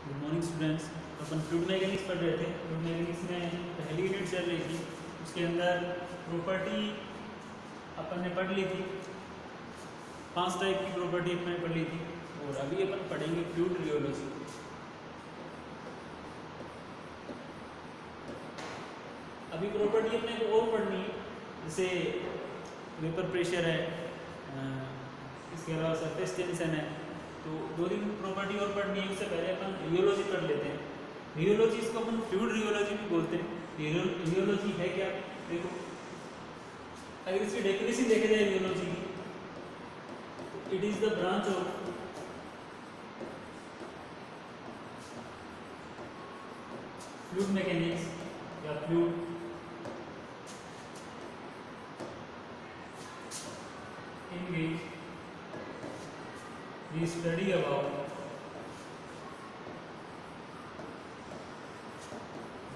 Good morning students. अपन fluid mechanics पढ़ रहे थे। फ्लूइड मैकेनिक्स में पहली यूनिट चल रही थी, उसके अंदर प्रॉपर्टी अपन ने पढ़ ली थी। 5 टाइप की प्रॉपर्टी अपन ने पढ़ ली थी और अभी अपन पढ़ेंगे फ्लूइड रियोलॉजी। अभी प्रॉपर्टी अपने को और पढ़नी है, जैसे वेपर प्रेशर है, इसके अलावा सरफेस टेंशन है। तो 2-3 प्रॉपर्टी और पढ़नी है। उससे पहले अपन रियोलॉजी पढ़ लेते हैं। रियोलॉजी, इसको अपन फ्लूइड रियोलॉजी भी बोलते हैं। रियोलॉजी है क्या? देखो, अगर इसकी डेफिनेशन देखा जाए रियोलॉजी की, तो it is the branch of fluid mechanics या fluid in which we study about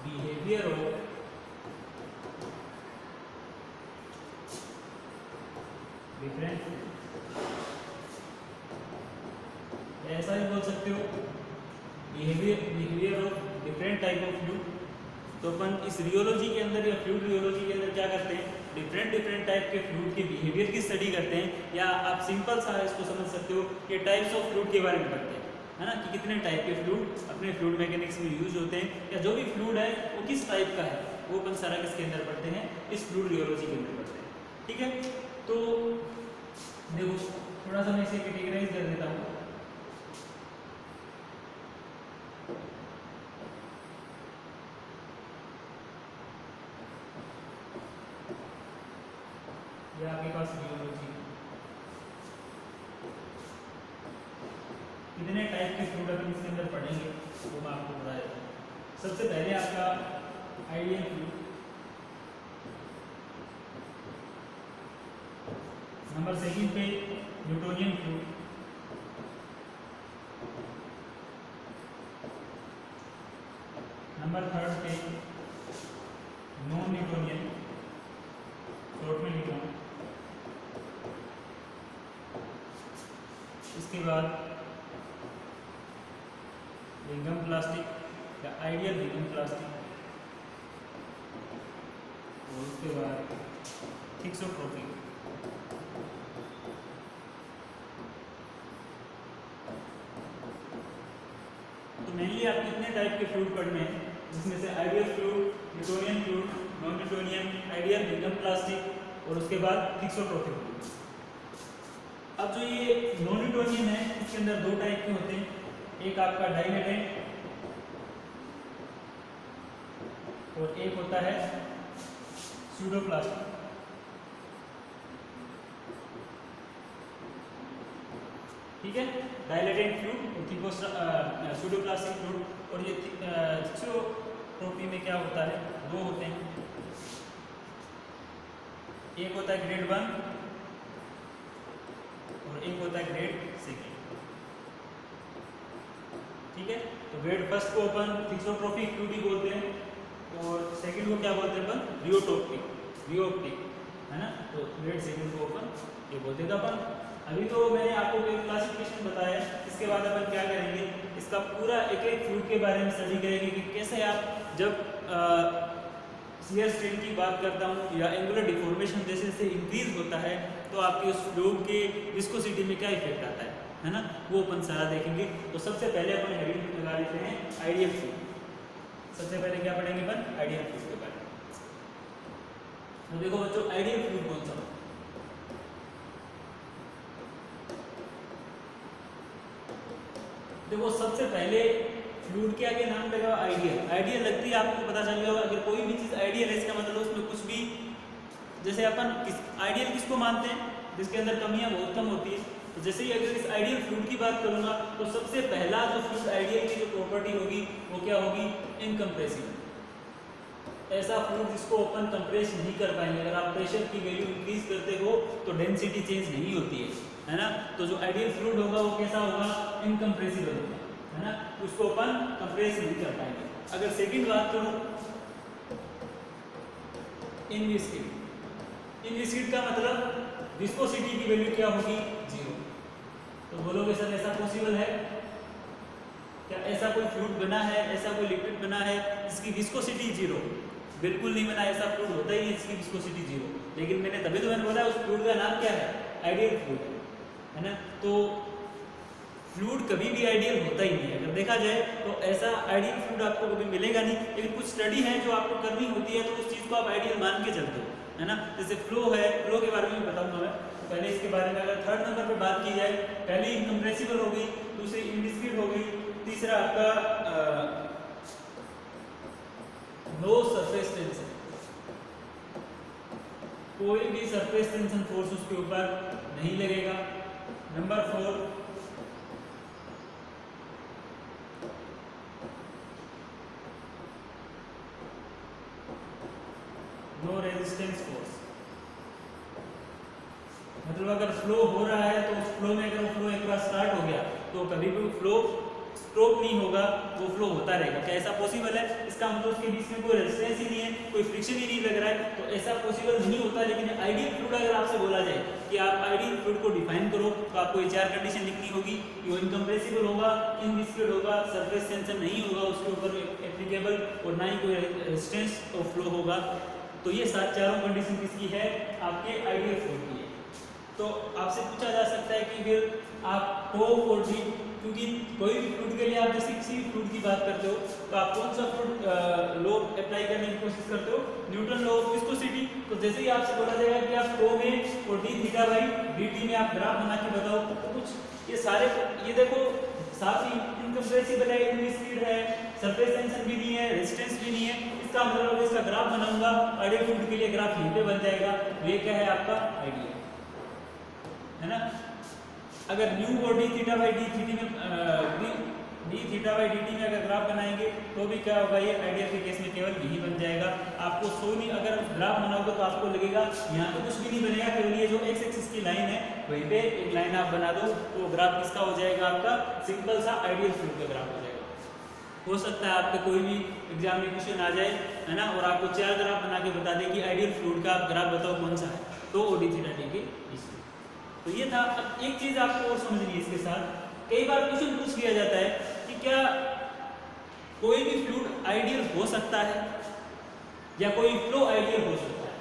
behavior of different, ऐसा ही बोल सकते हो, behaviour of different type of fluid. तो अपन इस रियोलॉजी के अंदर या फ्लूइड रियोलॉजी के अंदर क्या करते हैं, डिफरेंट टाइप के फ्लूइड के बिहेवियर की स्टडी करते हैं, या आप सिंपल सा इसको समझ सकते हो कि टाइप्स ऑफ फ्लूइड के बारे में पढ़ते हैं, है ना, कि कितने टाइप के फ्लूइड अपने फ्लूइड मैकेनिक्स में यूज होते हैं, या जो भी फ्लूइड है वो किस टाइप का है, वो अपन सारा किसके अंदर पढ़ते हैं, इस फ्लूइड रियोलॉजी के अंदर पढ़ते हैं। ठीक है, तो देखो थोड़ा सा मैं इसे कैटेगराइज कर देता हूँ। ये आपके पास रियोलॉजी कितने टाइप के फ्लूइड अपन इसके अंदर पढ़ेंगे वो मैं आपको बता देता हूँ। सबसे पहले आपका आइडियल फ्लूइड, नंबर सेकंड पे न्यूटोनियन फ्लूइड, नंबर थर्ड पे नॉन न्यूटोनियन, शॉर्ट में लिखा, इसके बाद रिंगम प्लास्टिक या आइडियल रिंगम प्लास्टिक, और उसके बाद थिक्सोट्रोपिक। तो मेनली आप कितने टाइप के फ्लूइड पढ़ने हैं, जिसमें से ideal fluid, Newtonian fluid, non Newtonian, ideal रिंगम प्लास्टिक, और उसके बाद थिक्सोट्रोपिक फ्लूइड। अब जो ये नॉन न्यूटोनियन है, इसके अंदर 2 टाइप के होते हैं, एक आपका डाइलेटेंट और एक होता है सूडोप्लास्टिक। ठीक है, डाइलेटेंट फ्लूइड और सूडोप्लास्टिक फ्लूइड। और ये थिक्सोट्रोपी में क्या होता है, 2 होते हैं, एक होता है ग्रेड 1 और एक होता है ग्रेड 2। ठीक है, तो ग्रेड फर्स्ट को अपन थिक्सोट्रोपिक फ्लूइड ही बोलते हैं, और सेकंड को क्या बोलते हैं अपन, रियोप्टिक, है ना। तो ग्रेड सेकंड को अपन ये बोलते हैं। तो अपन अभी तो मैंने आपको एक क्लासिफिकेशन बताया, इसके बाद अपन क्या करेंगे, इसका पूरा एक फ्लूइड के बारे में स्टडी करेंगे कि कैसे आप जब शियर स्ट्रेन की बात करता हूँ या एंगुलर डिफॉर्मेशन जैसे जैसे इंक्रीज होता है, तो आपके उस फ्लूइड के विस्कोसिटी में क्या इफेक्ट आता है ना, वो अपन सारा देखेंगे। तो सबसे पहले अपन हेडिंग लगा लेते हैं आइडियल फ्लूइड। सबसे पहले क्या पढ़ेंगे अपन, आइडियल फ्लूइड के बारे में। तो देखो बच्चों, आइडियल फ्लूइड कौन सा, देखो सबसे पहले फ्लूइड के आगे नाम लगा आइडियल लगती है, आपको पता चल गया होगा। अगर कोई भी चीज आइडियल है, इसका मतलब उसमें कुछ भी, जैसे अपन आइडियल किसको मानते हैं, जिसके अंदर कमियां बहुत कम होती है। तो जैसे ही अगर इस आइडियल फ्लूइड की बात करूंगा, तो सबसे पहला जो फ्लूइड आइडियल की जो प्रॉपर्टी होगी वो क्या होगी, इनकम्प्रेसिबल। ऐसा फ्लूइड जिसको अपन कंप्रेस नहीं कर पाएंगे। अगर आप प्रेशर की वैल्यू इंक्रीज करते हो तो डेंसिटी चेंज नहीं होती है ना। तो जो आइडियल फ्लूइड होगा वो कैसा होगा, इनकम्प्रेसिबल होगा, है ना, उसको अपन कंप्रेस नहीं कर पाएंगे। अगर सेकंड बात करूं, इनविस्किड का मतलब विस्कोसिटी की वैल्यू क्या होगी, 0। तो बोलोगे सर ऐसा पॉसिबल है, क्या ऐसा कोई फ्लूइड बना है, ऐसा कोई लिक्विड बना है जिसकी विस्कोसिटी 0? बिल्कुल नहीं बना, ऐसा फ्लूइड होता ही नहीं जिसकी विस्कोसिटी 0। लेकिन तभी तो मैंने बोला उस फ्लूइड का नाम क्या है, आइडियल फ्लूइड है ना। तो फ्लूइड कभी भी आइडियल होता ही नहीं है। अगर देखा जाए तो ऐसा आइडियल फ्लूइड आपको कभी मिलेगा नहीं, लेकिन कुछ स्टडी है जो आपको करनी होती है तो उस चीज़ को आप आइडियल मान के चलते हो, है ना। जैसे फ्लो है, फ्लो के बारे में बताऊंगा मैं। तो पहले इसके बारे में अगर थर्ड नंबर पे बात की जाए, पहली इनकम्प्रेसिबल हो गई, दूसरी इनडिस्क्रीट हो गई, तीसरा आपका नो सरफेस टेंशन, कोई भी सरफेस टेंशन फोर्स उसके ऊपर नहीं लगेगा। नंबर 4 नो रेजिस्टेंस फोर्स, मतलब अगर फ्लो हो रहा है तो उस फ्लो में अगर फ्लो एक बार स्टार्ट हो गया तो कभी भी फ्लो स्टॉप नहीं होगा, वो फ्लो होता रहेगा। क्या ऐसा पॉसिबल है? इसका मतलब उसके बीच में कोई रेजिस्टेंस ही नहीं है, कोई फ्रिक्शन ही नहीं लग रहा है, तो ऐसा पॉसिबल नहीं होता। लेकिन आइडियल फ्लूइड अगर आपसे बोला जाए कि आप आइडियल फ्लूइड को डिफाइन करो तो आपको ये 4 कंडीशन लिखनी होगी कि वो इनकम्प्रेसिबल होगा, इनविस्कोड होगा, सरफेस टेंशन नहीं होगा उसके ऊपर एप्लीकेबल, और ना ही कोई रेजिस्टेंस ऑफ फ्लो होगा। तो ये चारों कंडीशन किसकी है? आपके आइडियल फ्लूइड की है। तो आपसे पूछा जा सकता है कि फिर आप को और डी, क्योंकि कोई भी फ्लूइड के लिए आप जैसे किसी भी फ्लूइड की बात करते हो तो आप कौन सा फ्लूइड लॉ अप्लाई करने की कोशिश करते हो? Newton law of viscosity. तो जैसे ही आपसे बोला जाएगा कि आप को में और डी थीटा बाई dt में आप ग्राफ बना के बताओ, तो कुछ ये सारे, ये देखो साथ ही इनकम्प्रेसिबल है, इनविस्कोड है, सरफेस टेंशन भी नहीं है, रेजिस्टेंस भी नहीं है, इसका मतलब इसका ग्राफ बनाऊंगा आइडियल फ्लूइड के लिए, ग्राफ यहीं पे बन जाएगा। ये क्या है? आपका आइडियल, है ना। अगर न्यू और डी थीटा बाई डी थीटी में डी थीटा बाई dt में अगर ग्राफ बनाएंगे तो भी क्या होगा? ये आइडियल के केस में केवल यही बन जाएगा। आपको सो नहीं, अगर ग्राफ बनाओगे तो आपको लगेगा यहाँ पे कुछ भी नहीं बनेगा, केवल ये जो x एक्सिस की लाइन है वहीं पे एक लाइन आप बना दो तो ग्राफ किसका हो जाएगा? आपका सिंपल सा आइडियल फ्लूइड का ग्राफ हो जाएगा। हो सकता है आपके कोई भी एग्जाम में क्वेश्चन आ जाए, है ना, और आपको 4 ग्राफ बना के बता दे कि आइडियल फ्लूइड का आप ग्राफ बताओ कौन सा है, तो ओ डी थीटा टी के इशू। तो ये था। अब एक चीज आपको और समझनी है इसके साथ, कई बार क्वेश्चन पूछ लिया जाता है कि क्या कोई भी फ्लूइड आइडियल हो सकता है या कोई फ्लो आइडियल हो सकता है?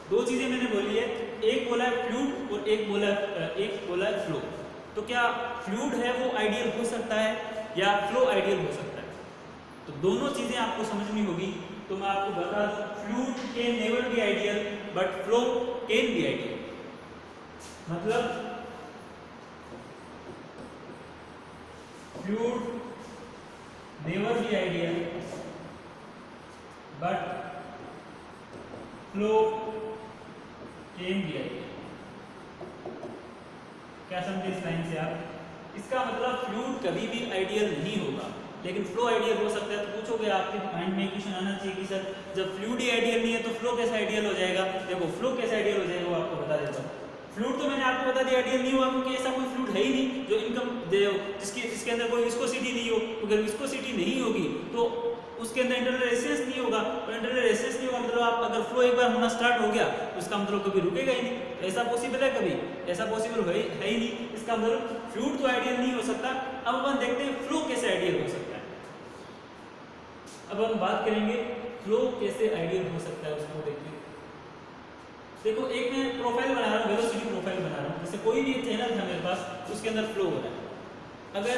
दो चीजें मैंने बोली है, एक बोला है फ्लूइड और एक बोला है फ्लो। तो क्या फ्लूइड है वो आइडियल हो सकता है या फ्लो आइडियल हो सकता है? तो दोनों चीजें आपको समझनी होगी। तो मैं आपको बता दूं, fluid can never be ideal but flow can be ideal. मतलब fluid never be ideal but flow can be ideal. क्या समझे इस लाइन से आप? इसका मतलब फ्लूइड कभी भी आइडियल नहीं होगा लेकिन फ्लो आइडियल हो सकता है। तो पूछोगे, आपके माइंड में क्वेश्चन आना चाहिए कि सर जब फ्लूइड ही आइडियल नहीं है तो फ्लो कैसे आइडियल हो जाएगा? देखो, फ्लो कैसे आइडियल हो जाएगा वो आपको बता देता हूँ। फ्लूइड तो मैंने आपको बता दिया आइडियल नहीं होगा, क्योंकि ऐसा कोई फ्लूइड है ही नहीं जो जिसके अंदर कोई विस्कोसिटी नहीं हो। अगर विस्कोसिटी नहीं होगी तो उसके अंदर इंटरनल रेजिस्टेंस नहीं होगा, और इंटरनल रेजिस्टेंस नहीं होगा मतलब आप अगर फ्लो एक बार होना स्टार्ट हो गया तो इसका मतलब कभी रुकेगा ही नहीं। तो ऐसा पॉसिबल है? कभी ऐसा पॉसिबल है ही नहीं। इसका मतलब फ्लूइड तो आइडियल नहीं हो सकता। अब अपन देखते हैं फ्लो कैसे आइडियल हो सकता है। अब हम बात करेंगे फ्लो कैसे आइडियल हो सकता है, उसको देखिए। देखो, एक मैं प्रोफाइल बना रहा हूँ, वेलोसिटी प्रोफाइल बना रहा हूँ। जैसे कोई भी चैनल था मेरे पास, उसके अंदर फ्लो हो रहा है। अगर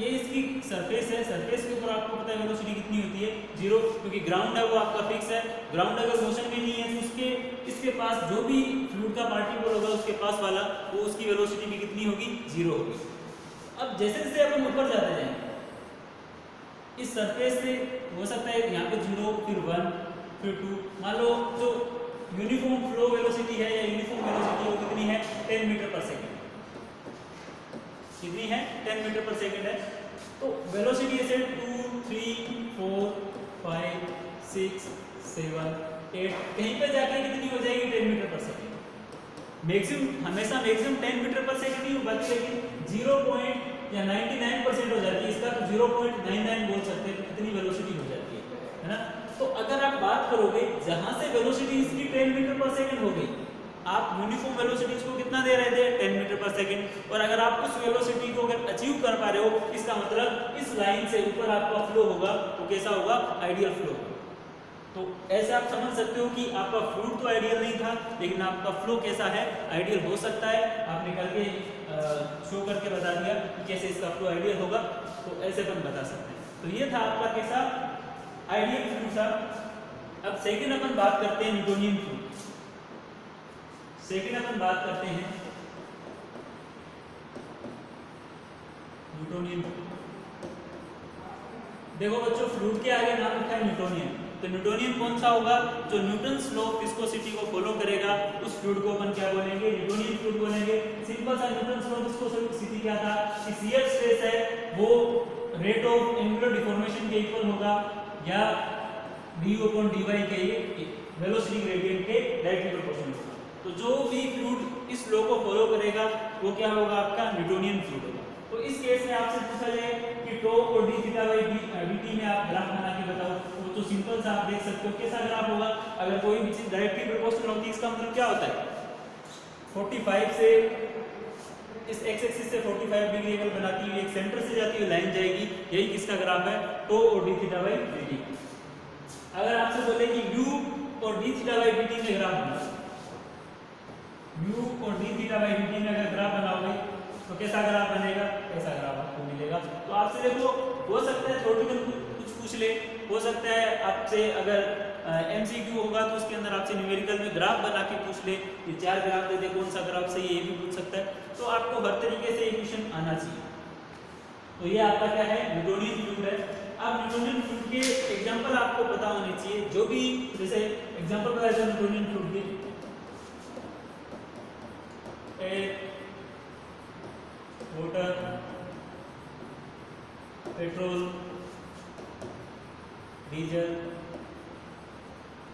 ये इसकी सरफेस है, सरफेस के ऊपर आपको पता है वेलोसिटी कितनी होती है? 0, क्योंकि ग्राउंड है वो आपका फिक्स है। ग्राउंड अगर मोशन में नहीं है तो इसके पास जो भी फ्लूइड का पार्टिकल होगा उसके पास वाला, वो उसकी वेलोसिटी भी कितनी होगी? 0 होगी। अब जैसे जैसे अपन ऊपर जाते जाएंगे इस सरफेस से, हो सकता है यहाँ पे 0, फिर 1, फिर 2। मान लो जो यूनिफॉर्म फ्लो वेलोसिटी है या यूनिफॉर्म वेलोसिटी वो कितनी है? 10 मीटर पर सेकेंड। कितनी है? 10 मीटर पर सेकेंड है। तो वेलोसिटी ऐसे 2, 3, 4, 5, 6, 7, 8, कहीं पे जाके कितनी हो जाएगी? 10 मीटर पर सेकेंड। मैक्सिमम हमेशा मैक्सिमम 10 मीटर पर सेकेंड ही होगा, लेकिन 99% हो जाती है इसका, तो 0.99 बोल सकते हैं कितनी वेलोसिटी हो जाती है ना। तो अगर आप बात करोगे जहां से वेलोसिटी इसकी 10 मीटर पर सेकेंड हो गई, आप यूनिफॉर्म वेलोसिटीज को कितना दे रहे थे 10 मीटर पर सेकंड, और अगर आप उस वेलोसिटी को अगर अचीव कर पा रहे हो, इसका मतलब इस लाइन से ऊपर आपका फ्लो होगा तो कैसा होगा, आइडियल फ्लो होगा। तो ऐसे आप समझ सकते हो कि आपका फ्लूइड तो आइडियल नहीं था, लेकिन आपका फ्लो कैसा है, आइडियल हो सकता है। आपने करके शो करके बता दिया कि कैसे इसका फ्लो आइडियल होगा, तो ऐसे अपन बता सकते हैं। तो ये था आपका कैसा आइडियल फ्लूइड था। अब सेकंड अपन बात करते हैं न्यूटोनियन फ्लूइड। सेकंड अपन बात करते हैं न्यूटोनियन फ्लूइड। देखो बच्चों, फ्लूइड के आगे नाम लिखा है न्यूटोनियन, तो न्यूटोनियन कौन सा होगा, जो न्यूटन्स लॉ ऑफ विस्कोसिटी को फॉलो करेगा, उस फ्लूइड को अपन क्या बोलेंगे, न्यूटोनियन फ्लूइड बोलेंगे। सिंपल सा न्यूटन्स लॉ ऑफ विस्कोसिटी क्या था कि शियर स्ट्रेस है वो रेट ऑफ एंगुलर डिफॉर्मेशन के इक्वल होगा या du/dy के वेलोसिटी ग्रेडियंट के डायरेक्टली प्रोपोर्शनल होगा। तो जो भी फ्लूइड इस लॉ को फॉलो करेगा वो क्या होगा, आपका न्यूटोनियन फ्लूइड होगा। तो इस केस में आपसे पूछा जाए कि टो और d थीटा बाई dt में आप ग्राफ बना के बताओ, वो तो सिंपल सा आप देख सकते हो कैसा ग्राफ होगा। अगर कोई भी चीज डायरेक्टली प्रोपोर्शनल होती है, इसका मतलब क्या होता है, 45 से इस x एक्सिस से 45 डिग्री एंगल बनाती हुई एक सेंटर से जाती हुई लाइन जाएगी, यही किसका ग्राफ है, टो और d थीटा बाई dt। अगर आपसे बोले कि u और d थीटा बाई dt में ग्राफ बनाओ, u और d थीटा बाई dt में अगर ग्राफ बनाओगे तो कैसा ग्राफ बनेगा, ऐसा ग्राफ आपको मिलेगा। तो आपसे देखो हो सकता है थ्योरेटिकल कुछ पूछ ले, हो सकता है आपसे अगर MCQ होगा तो उसके अंदर आपसे न्यूमेरिकल में ग्राफ बना के पूछ ले, ये 4 ग्राफ दे दे कौन सा ग्राफ सही है, ये भी पूछ सकता है। तो आपको हर तरीके से इक्वेशन आना चाहिए। तो ये आपका क्या है, न्यूटोनियन फ्लूइड है। अब न्यूटोनियन फ्लूइड के एग्जांपल आपको पता होने चाहिए, जो भी जैसे एग्जांपल बताया जाए न्यूटोनियन फ्लूइड के, water, petrol, diesel,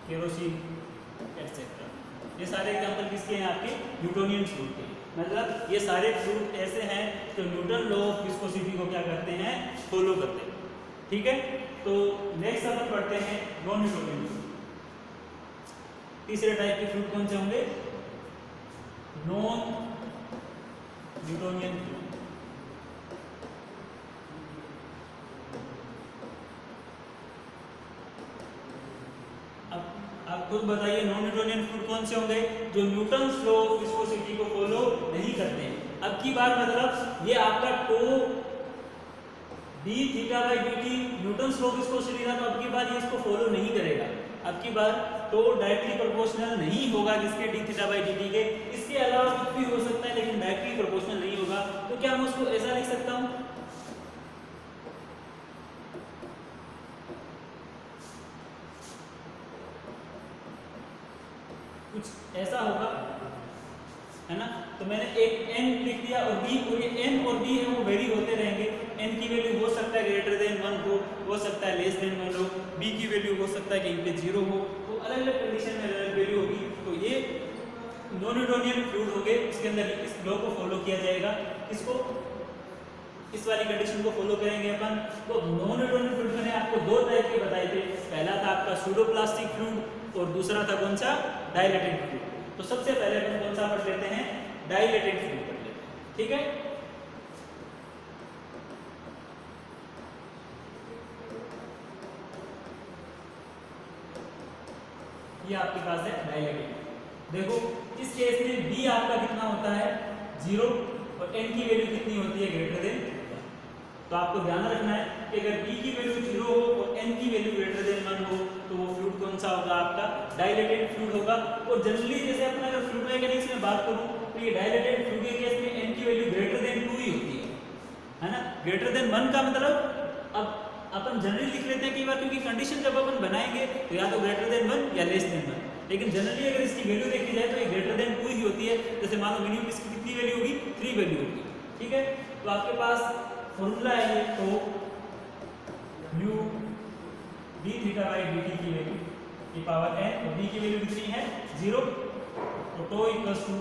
kerosene etcetera, ये सारे एग्जांपल किसके हैं, आपके न्यूटोनियन फ्लूइड के। मतलब ये सारे फ्लूइड ऐसे हैं जो न्यूटन लॉ ऑफ विस्कोसिटी को क्या करते हैं, फॉलो करते हैं। ठीक है, तो नेक्स्ट अपन पढ़ते हैं नॉन न्यूटोनियन फ्लूइड। तीसरे टाइप के फ्लूइड कौन से होंगे, नॉन न्यूटोनियन फ्लूइड। आप खुद बताइए नॉन न्यूटोनियन फ्लूइड कौन से होंगे, जो न्यूटन्स लॉ ऑफ विस्कोसिटी को फॉलो नहीं करते हैं। अब की बार मतलब ये आपका tau d theta by dt Newton's law of viscosity था, तो अब की बार ये इसको फॉलो नहीं करेगा। अब की बार टो डायरेक्टली प्रोपोर्शनल नहीं होगा जिसके d थीटा बाई dt के, इसके अलावा कुछ भी हो सकता है लेकिन डायरेक्टली प्रोपोर्शनल नहीं होगा। तो क्या मैं उसको ऐसा लिख सकता हूँ, कुछ ऐसा होगा, है ना। तो मैंने एक n लिख दिया और b, और ये n और b है वो वेरी होते रहेंगे। n की वैल्यू हो सकता है ग्रेटर देन 1 हो सकता है लेस देन 1 हो, b की वैल्यू हो सकता है कहीं पे 0 हो, तो अलग अलग कंडीशन में अलग अलग वैल्यू होगी। तो ये नॉन न्यूटोनियन फ्लूइड हो गए, इसके अंदर इस लॉ को फॉलो किया जाएगा, इसको इस वाली कंडीशन को फॉलो करेंगे अपन। तो नॉन न्यूटोनियन फ्लूइड मैंने आपको 2 टाइप के बताए थे, पहला था आपका सूडोप्लास्टिक फ्लूइड और दूसरा था कौन सा, डाइलेटेंट फ्लूइड। तो सबसे पहले अपन कौन सा पढ़ लेते हैं, डाइलेटेंट फ्लूइड पढ़ लेते हैं। ठीक है, ये आपके पास है डाइलेटेंट। देखो इस केस में b आपका कितना होता है 0 और n की वैल्यू कितनी होती है ग्रेटर देन। तो आपको ध्यान रखना है कि अगर b की वैल्यू 0 हो और n की वैल्यू ग्रेटर देन 1 हो तो वो फ्लूइड कौन सा होगा, आपका डाइलेटेंट फ्लूइड होगा। और जनरली जैसे अपना अगर फ्लूइड मैकेनिक्स में बात करूं तो ये डाइलेटेंट फ्लूइड के केस में n की वैल्यू ग्रेटर देन 2 ही होती है ना। ग्रेटर देन 1 का मतलब अब अपन जनरली लिख लेते हैं कई बार, क्योंकि कंडीशन जब अपन बनाएंगे तो या तो ग्रेटर देन 1 या लेस देन 1, लेकिन जनरली अगर इसकी वैल्यू देखी जाए तो ये ग्रेटर देन 2 ही होती है। जैसे मान लो मिनिमम इसकी कितनी वैल्यू होगी, 3 वैल्यू होगी। ठीक है, तो आपके पास फॉर्मूला है ये, तो mu d theta by dt की वैल्यू की पावर n और b की वैल्यू कितनी है 0, तो tau equals to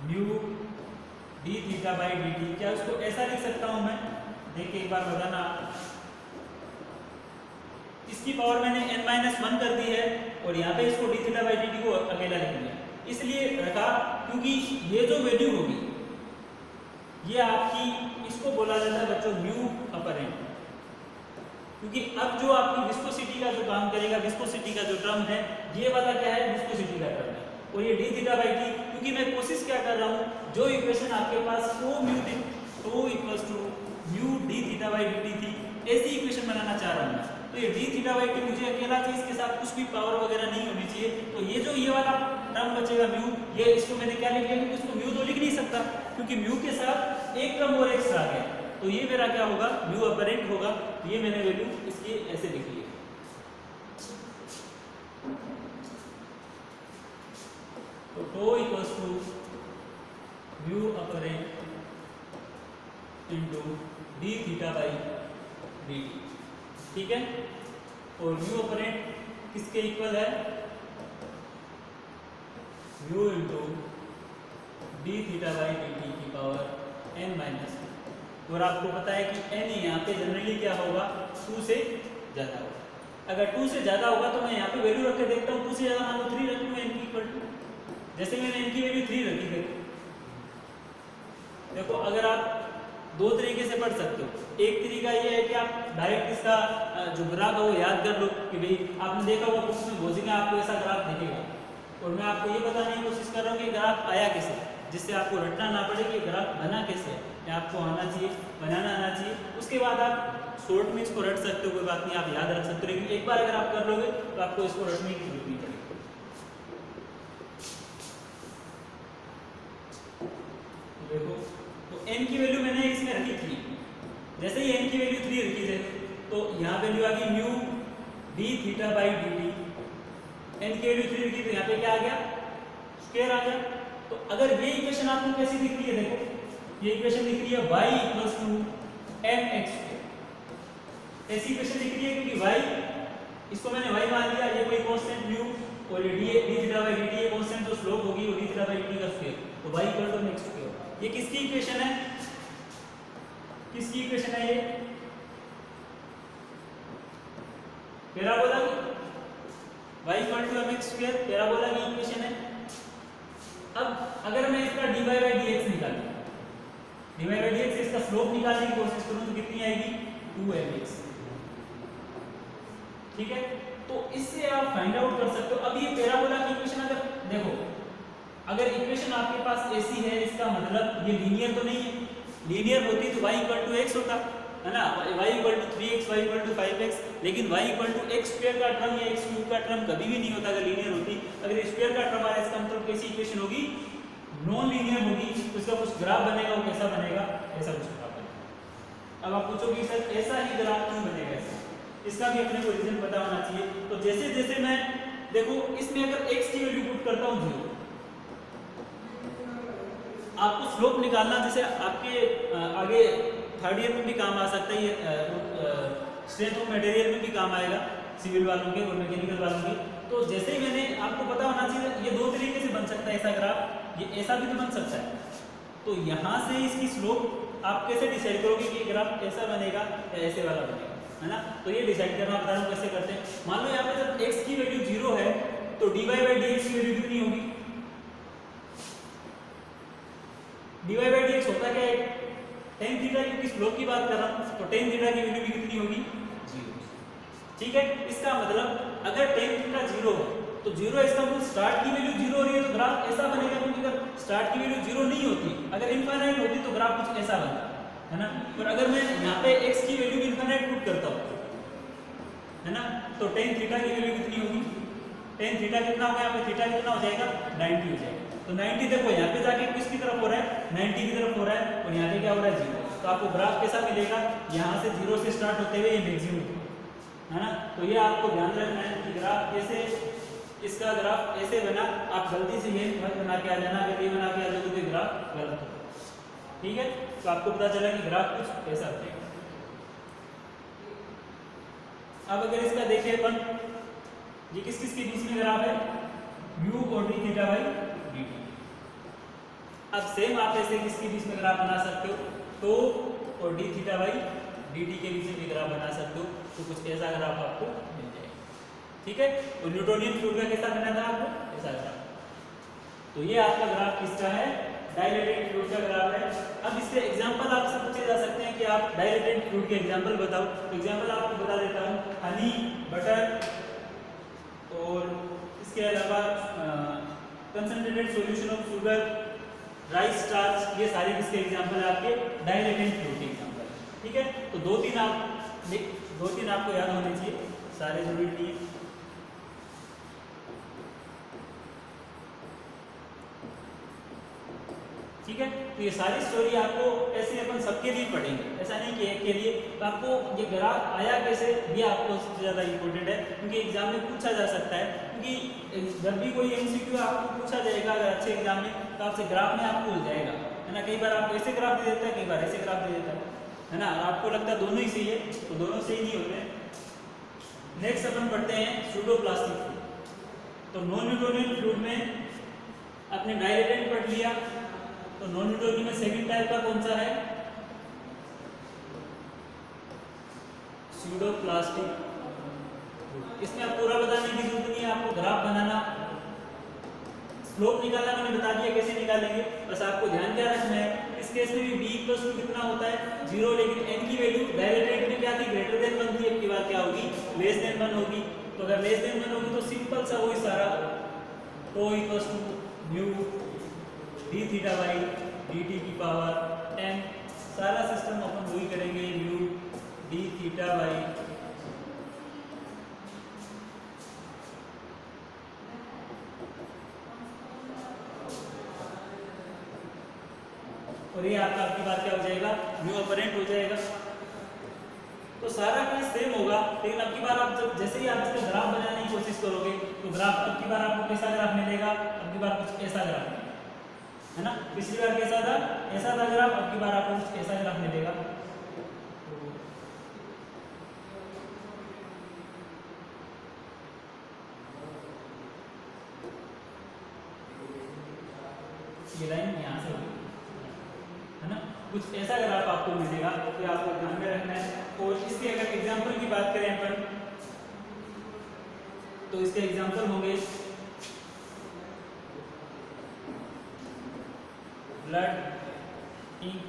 mu d theta by dt। क्या उसको ऐसा लिख सकता हूं मैं, देखिए एक बार बताना। इसकी पावर मैंने n-1 कर दी है और यहाँ पे इसको D theta by d T को अकेला लिख दिया, इसलिए रखा क्योंकि ये जो वैल्यू होगी ये आपकी, इसको बोला जाता है बच्चों म्यू अपरेंट, क्योंकि अब जो आपकी विस्कोसिटी का जो काम करेगा, विस्कोसिटी का जो टर्म है ये वाला क्या है, विस्कोसिटी का टर्म है, और ये डी थीटा बाई टी, क्योंकि मैं कोशिश क्या कर रहा हूँ, जो इक्वेशन आपके पास टो म्यू थी, tau equals to mu d theta by d t थी, ऐसी इक्वेशन बनाना चाह रहा हूँ मैं। तो ये डी थीटा बाई टी मुझे अकेला चाहिए, इसके साथ कुछ भी पावर वगैरह नहीं होनी चाहिए, तो ये जो ये वाला टर्म बचेगा म्यू, ये इसको मैंने क्या लिख लिया, क्योंकि इसको म्यू तो लिख नहीं सकता, क्योंकि म्यू के साथ एक टर्म और एक्स्ट्रा आ गया, तो ये मेरा क्या होगा, म्यू अपरेंट होगा, ये मैंने वैल्यू इसकी ऐसे लिख ली है। तो tau equals to mu apparent into d theta by d t, ठीक है। और म्यू अपरेंट किसके इक्वल है, mu into d theta by d t की पावर n माइनस, और आपको पता है कि n यहाँ पे जनरली क्या होगा, 2 से ज़्यादा होगा। अगर 2 से ज़्यादा होगा तो मैं यहाँ पे वैल्यू रख के देखता हूँ, 2 से ज़्यादा मान लो 3 रख लूँगा n की इक्वल टू, जैसे मैंने n की वैल्यू 3 रखी, देखो अगर आप दो तरीके से पढ़ सकते हो, एक तरीका ये है कि आप डायरेक्ट इसका जो ग्राफ है वो याद कर लो, कि भाई आपने देखा होगा बुक्स में भोजिंगा आपको ऐसा ग्राफ दिखेगा, और मैं आपको ये बताने की कोशिश कर रहा हूँ कि ग्राफ आया कैसे, जिससे आपको रटना ना पड़े कि ग्राफ बना कैसे है, या आपको आना चाहिए, बनाना आना चाहिए, उसके बाद आप शॉर्ट में इसको रट सकते हो, कोई बात नहीं, आप याद रख सकते हो, लेकिन एक बार अगर आप कर लोगे तो आपको इसको रटने की जरूरत नहीं पड़ेगी। देखो तो n की वैल्यू मैंने इसमें रखी थी, जैसे ही n की वैल्यू 3 रखी है तो यहाँ वैल्यू आ गई mu d theta by d T, n की वैल्यू 3 रखी तो यहाँ पे क्या आ गया, स्क्वायर आ गया। तो अगर ये इक्वेशन आपको कैसी दिख रही है, देखो ये इक्वेशन दिख रही है y इक्वल्स टू mx, ऐसी इक्वेशन दिख रही है क्योंकि y, इसको मैंने y मान लिया, ये कोई कांस्टेंट म्यू, और ये d theta by d t ये कांस्टेंट जो स्लोप होगी वो d theta by d t का स्क्वायर, तो y equal to mx square. ये किसकी इक्वेशन है, किसकी इक्वेशन है, ये पैराबोला की, y equal to mx square parabola की इक्वेशन है। अब अगर मैं इसका dy बाई dx निकालूं, dy बाई dx इसका स्लोप निकालने की कोशिश करूं तो कितनी आएगी, 2mx, ठीक है। तो इससे आप फाइंड आउट कर सकते हो। अब ये पैराबोला की इक्वेशन अगर देखो, अगर इक्वेशन आपके पास ऐसी है, इसका मतलब ये लीनियर तो नहीं है, लीनियर होती तो y इक्वल टू x होता है ना, y equal to 3x, y equal to 5x, लेकिन y equal to x square का टर्म या x क्यूब का टर्म कभी भी नहीं होता अगर लीनियर होती। अगर स्क्वायर का टर्म आया इसका मतलब कैसी इक्वेशन होगी, नॉन लीनियर होगी, तो इसका कुछ ग्राफ बनेगा, वो कैसा बनेगा, ऐसा कुछ ग्राफ बनेगा। अब आप पूछोगे सर ऐसा ही ग्राफ क्यों बनेगा, ऐसा, इसका भी अपने को रीजन पता होना चाहिए। तो जैसे जैसे मैं देखो इसमें अगर x की वैल्यू पुट करता हूँ 0, आपको स्लोप निकालना, जैसे आपके आगे थर्ड ईयर में भी काम आ सकता है, स्ट्रेंथ ऑफ मटेरियल में भी काम आएगा, सिविल वालों के और मैकेनिकल वालों के। तो जैसे ही मैंने आपको पता होना चाहिए, ये दो तरीके से बन सकता है ऐसा ग्राफ, ये ऐसा भी तो बन सकता है। तो यहाँ से इसकी स्लोप आप कैसे डिसाइड करोगे कि ये ग्राफ ऐसा बनेगा या ऐसे वाला बनेगा, है ना। तो ये डिसाइड करना बता रहा हूँ कैसे करते हैं। मान लो यहाँ पे जब x की वैल्यू 0 है तो dy बाई dx की वैल्यू कितनी होगी, dy बाई dx होता क्या है, tan थीटा, क्योंकि स्लोप की बात कर रहा हूँ, तो tan थीटा की वैल्यू भी कितनी होगी, 0, ठीक है। इसका मतलब अगर tan थीटा 0 है तो 0 इसका मतलब स्टार्ट की वैल्यू 0 हो रही है तो ग्राफ ऐसा बनेगा, क्योंकि अगर स्टार्ट की वैल्यू 0 नहीं होती, अगर इनफाइनाइट होती तो ग्राफ कुछ ऐसा बनता है ना। पर अगर मैं यहाँ पे x की वैल्यू इनफाइनाइट पुट करता हूँ, है ना, तो tan थीटा की वैल्यू कितनी होगी, tan थीटा कितना होगा, यहाँ पे थीटा कितना हो जाएगा, 90 हो जाएगा। तो 90 देखो यहाँ पे जाके किसकी तरफ हो रहा है, 90 की तरफ हो रहा है, और यहाँ पे क्या हो रहा है, 0। तो आपको ग्राफ कैसा मिलेगा, यहाँ से 0 से स्टार्ट होते हुए ये मैक्सिमम, है ना। तो ये आपको ध्यान रखना है कि ग्राफ कैसे, इसका ग्राफ ऐसे बना, आप जल्दी से ये मत बना के आ जाना, अगर ये बना के आ जाओगे तो ग्राफ गलत होगा, ठीक है। तो आपको पता चला कि ग्राफ कुछ ऐसा बनेगा। अब अगर इसका देखें अपन, ये किस किस के बीच में ग्राफ है, म्यू और D theta by d T. अब सेम आप ऐसे किसके बीच में ग्राफ बना सकते हो, तो और D theta by d T के बीच में भी ग्राफ बना सकते हो। तो कुछ ऐसा ग्राफ आपको मिल जाएगा। ठीक है। और न्यूटोनियन फ्लूइड का कैसा बना था आपको, ऐसा ग्राफ। तो ये आपका ग्राफ किसका है, डाइलेटेड फ्लूइड का ग्राफ है। अब इसके एग्जांपल आपसे पूछे जा सकते हैं कि आप डाइलेटेड फ्लूइड के एग्जांपल बताओ। तो एग्जांपल आपको बता देता हूँ, हनी, बटर, और इसके अलावा concentrated solution of sugar, rice starch, ये सारे किसके एग्जांपल है, आपके डाइलेटेड फ्लूइड के एग्जांपल। ठीक है। तो दो तीन आपको याद होने चाहिए, सारे जरूरी नहीं है। ठीक है। तो ये सारी स्टोरी आपको ऐसे अपन सबके लिए पढ़ेंगे, ऐसा नहीं कि एक के लिए। तो आपको ये ग्राफ आया कैसे, ये आपको सबसे ज़्यादा इंपॉर्टेंट है, क्योंकि एग्जाम में पूछा जा सकता है। क्योंकि जब भी कोई एमसीक्यू आपको पूछा जाएगा अगर अच्छे एग्जाम में, तो आपसे ग्राफ में आपको भूल जाएगा, है ना। कई बार आपको ऐसे ग्राफ दे देता है, कई बार ऐसे ग्राफ दे देता है ना। आपको लगता है दोनों ही सही है, तो दोनों सही नहीं होते। नेक्स्ट अपन पढ़ते हैं सूडोप्लास्टिक फ्लूइड। तो नॉन न्यूटोनियन फ्लूइड में आपने डाइलेटेड पढ़ लिया। तो नॉन न्यूटोनियन में सेकंड टाइप का कौन सा है, सूडोप्लास्टिक। इसमें आप पूरा बताने की जरूरत नहीं है, आपको ग्राफ बनाना, स्लोप निकालना मैंने बता दिया कैसे निकालेंगे। बस आपको ध्यान क्या रखना है, इस केस में भी b इक्वल्स टू कितना होता है, 0, लेकिन n की वैल्यू डाइलेटेड में क्या थी, ग्रेटर देन 1 थी, अब की बात क्या होगी, लेस देन 1 होगी। तो अगर लेस देन 1 होगी तो सिंपल सा वही सारा तो equals to mu d theta by dt की पावर n, सारा सिस्टम अपन वही करेंगे, म्यू d थीटा बाई और ये आपका आपकी बात क्या हो जाएगा, म्यू अपरेंट हो जाएगा। तो सारा कुछ सेम होगा, लेकिन अब की बार आप जब जैसे ही आप इसका ग्राफ बनाने की कोशिश करोगे तो ग्राफ अब की बार आपको कैसा ग्राफ मिलेगा, अब की बार कुछ ऐसा ग्राफ मिलेगा, है ना। पिछली बार कैसा था, ऐसा था ग्राफ, अब की बार आपको कुछ ऐसा ग्राफ मिलेगा। ये लाइन यहाँ से होगी, है ना, कुछ ऐसा ग्राफ आपको मिलेगा, तो आपको ध्यान में रखना है। और इसके अगर एग्जांपल की बात करें अपन, तो इसके एग्जांपल होंगे ब्लड, इंक,